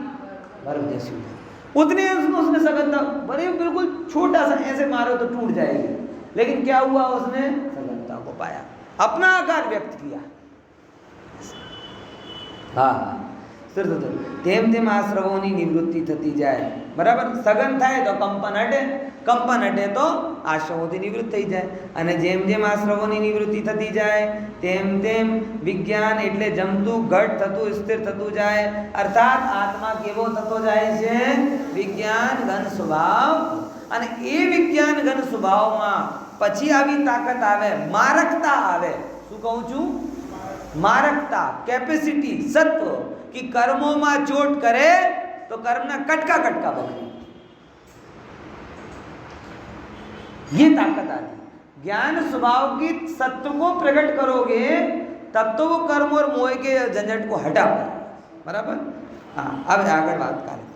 बर्फ जैसी हो जाती. उतने उसने सघनता, बड़े बिल्कुल छोटा सा ऐसे मारो तो टूट जाएगी, लेकिन क्या हुआ? उसने सघनता को पाया, अपना आकार व्यक्त किया. हाँ हाँ, स्थिर थतो. तेम तेम आश्रवोनी निवृत्ति थती जाए. बराबर, सघन थाय तो कंपन हटे, कंपन हटे तो आश्रवोથી નિવૃત્ત થઈ જાય. અને જેમ જેમ આશ્રવોની નિવૃત્તિ થતી જાય તેમ તેમ વિજ્ઞાન એટલે જમતું, ઘટ થતું, સ્થિર થતું જાય. અર્થાત આત્મા કેવો થતો જાય છે? વિજ્ઞાન ઘન સ્વભાવ. અને એ વિજ્ઞાન ઘન સ્વભાવમાં પછી આવી તાકાત આવે, મારકતા આવે. શું કહું છું? મારકતા, કેપેસિટી, સત્વ, कि कर्मों में चोट करे तो कर्म ना कटका कटका बने. ये ताकत आती. ज्ञान स्वभाव की सत्व को प्रकट करोगे तब तो वो कर्म और मोह के झंझट को हटा पाए। बराबर। हाँ, अब आगे बात करें।